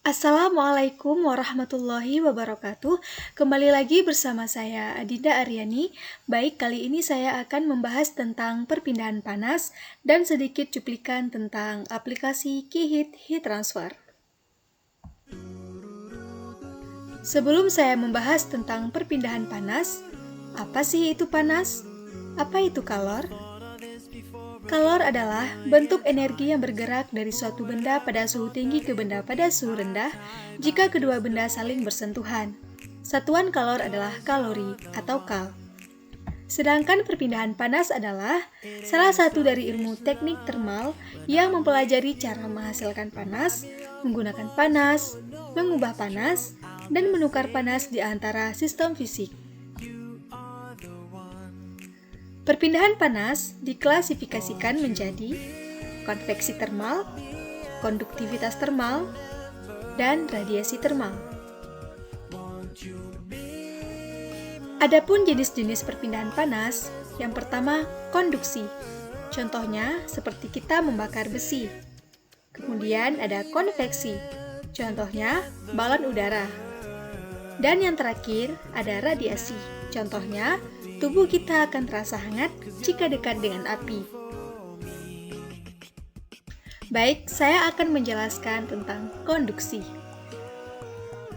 Assalamualaikum warahmatullahi wabarakatuh. Kembali lagi bersama saya Adinda Aryani. Baik, kali ini saya akan membahas tentang perpindahan panas dan sedikit cuplikan tentang aplikasi KeyHit Heat Transfer. Sebelum saya membahas tentang perpindahan panas, apa sih itu panas? Apa itu kalor? Kalor adalah bentuk energi yang bergerak dari suatu benda pada suhu tinggi ke benda pada suhu rendah jika kedua benda saling bersentuhan. Satuan kalor adalah kalori atau kal. Sedangkan perpindahan panas adalah salah satu dari ilmu teknik termal yang mempelajari cara menghasilkan panas, menggunakan panas, mengubah panas, dan menukar panas di antara sistem fisik. Perpindahan panas diklasifikasikan menjadi konveksi termal, konduktivitas termal, dan radiasi termal. Adapun jenis-jenis perpindahan panas, yang pertama konduksi. Contohnya seperti kita membakar besi. Kemudian ada konveksi. Contohnya balon udara. Dan yang terakhir ada radiasi. Contohnya, tubuh kita akan terasa hangat jika dekat dengan api. Baik, saya akan menjelaskan tentang konduksi.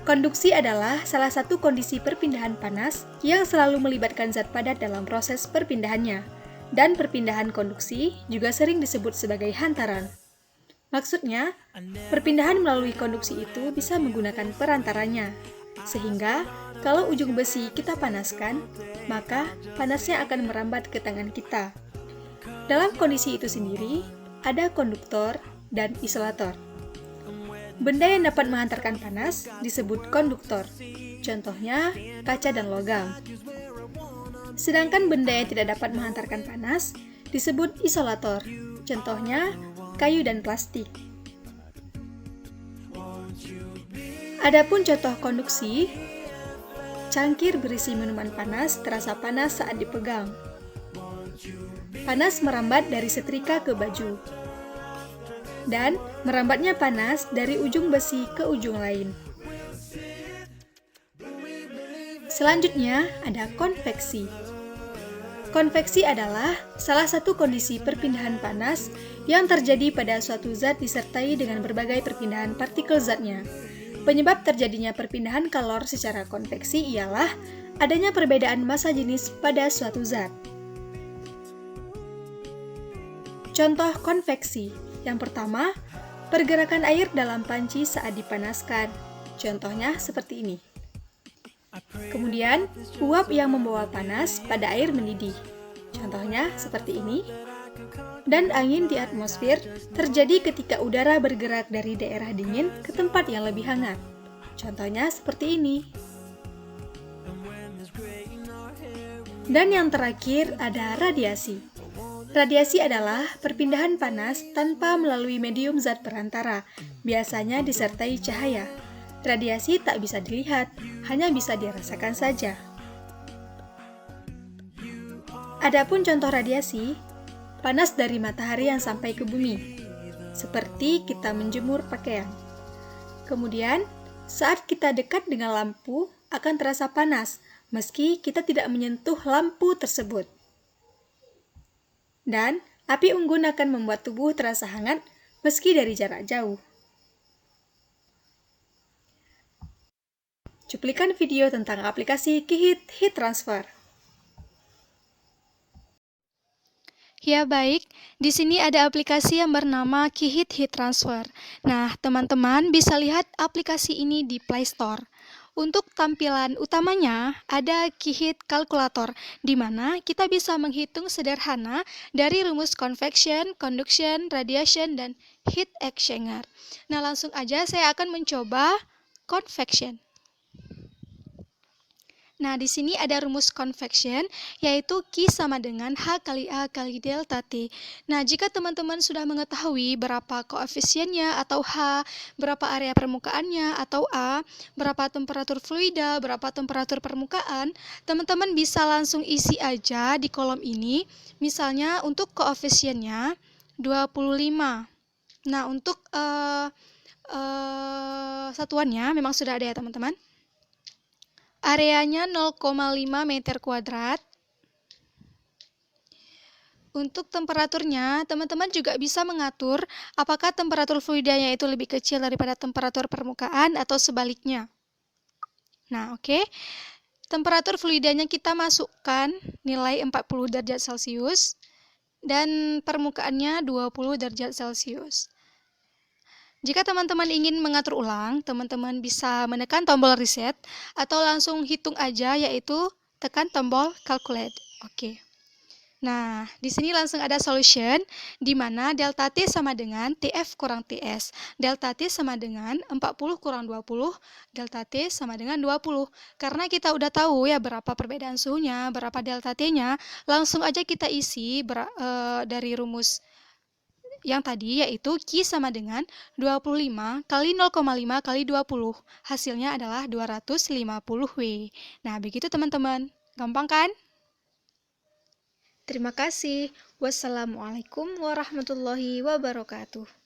Konduksi adalah salah satu kondisi perpindahan panas yang selalu melibatkan zat padat dalam proses perpindahannya. Dan perpindahan konduksi juga sering disebut sebagai hantaran. Maksudnya, perpindahan melalui konduksi itu bisa menggunakan perantaranya. Sehingga, kalau ujung besi kita panaskan, maka panasnya akan merambat ke tangan kita. Dalam kondisi itu sendiri, ada konduktor dan isolator. Benda yang dapat menghantarkan panas disebut konduktor, contohnya kaca dan logam. Sedangkan benda yang tidak dapat menghantarkan panas disebut isolator, contohnya kayu dan plastik. Adapun contoh konduksi, cangkir berisi minuman panas terasa panas saat dipegang. Panas merambat dari setrika ke baju. Dan merambatnya panas dari ujung besi ke ujung lain. Selanjutnya ada konveksi. Konveksi adalah salah satu kondisi perpindahan panas yang terjadi pada suatu zat disertai dengan berbagai perpindahan partikel zatnya. Penyebab terjadinya perpindahan kalor secara konveksi ialah adanya perbedaan massa jenis pada suatu zat. Contoh konveksi. Yang pertama, pergerakan air dalam panci saat dipanaskan. Contohnya seperti ini. Kemudian, uap yang membawa panas pada air mendidih. Contohnya seperti ini. Dan angin di atmosfer terjadi ketika udara bergerak dari daerah dingin ke tempat yang lebih hangat. Contohnya seperti ini. Dan yang terakhir ada radiasi. Radiasi adalah perpindahan panas tanpa melalui medium zat perantara, biasanya disertai cahaya. Radiasi tak bisa dilihat, hanya bisa dirasakan saja. Adapun contoh radiasi, panas dari matahari yang sampai ke bumi, seperti kita menjemur pakaian. Kemudian, saat kita dekat dengan lampu, akan terasa panas, meski kita tidak menyentuh lampu tersebut. Dan, api unggun akan membuat tubuh terasa hangat, meski dari jarak jauh. Cuplikan video tentang aplikasi KeyHit Heat Transfer. Ya baik, di sini ada aplikasi yang bernama KeyHit Heat Transfer. Nah, teman-teman bisa lihat aplikasi ini di Play Store. Untuk tampilan utamanya ada KeyHit Calculator, di mana kita bisa menghitung sederhana dari rumus convection, conduction, radiation, dan heat exchanger. Nah, langsung aja saya akan mencoba convection. Nah, di sini ada rumus convection, yaitu Q sama dengan H kali A kali delta T. Nah, jika teman-teman sudah mengetahui berapa koefisiennya atau H, berapa area permukaannya atau A, berapa temperatur fluida, berapa temperatur permukaan, teman-teman bisa langsung isi aja di kolom ini. Misalnya untuk koefisiennya 25. Nah, untuk satuannya memang sudah ada ya teman-teman. Areanya 0,5 meter kuadrat. Untuk temperaturnya, teman-teman juga bisa mengatur apakah temperatur fluidanya itu lebih kecil daripada temperatur permukaan atau sebaliknya. Nah, oke. Temperatur fluidanya kita masukkan nilai 40 derajat Celcius dan permukaannya 20 derajat Celcius. Jika teman-teman ingin mengatur ulang, teman-teman bisa menekan tombol reset atau langsung hitung aja, yaitu tekan tombol calculate. Oke. Nah, di sini langsung ada solution, di mana delta T sama dengan TF kurang TS. Delta T sama dengan 40 kurang 20, delta T sama dengan 20. Karena kita udah tahu ya berapa perbedaan suhunya, berapa delta T-nya, langsung aja kita isi dari rumus yang tadi, yaitu Q sama dengan 25 kali 0,5 kali 20. Hasilnya adalah 250 W. Nah, begitu teman-teman. Gampang kan? Terima kasih. Wassalamualaikum warahmatullahi wabarakatuh.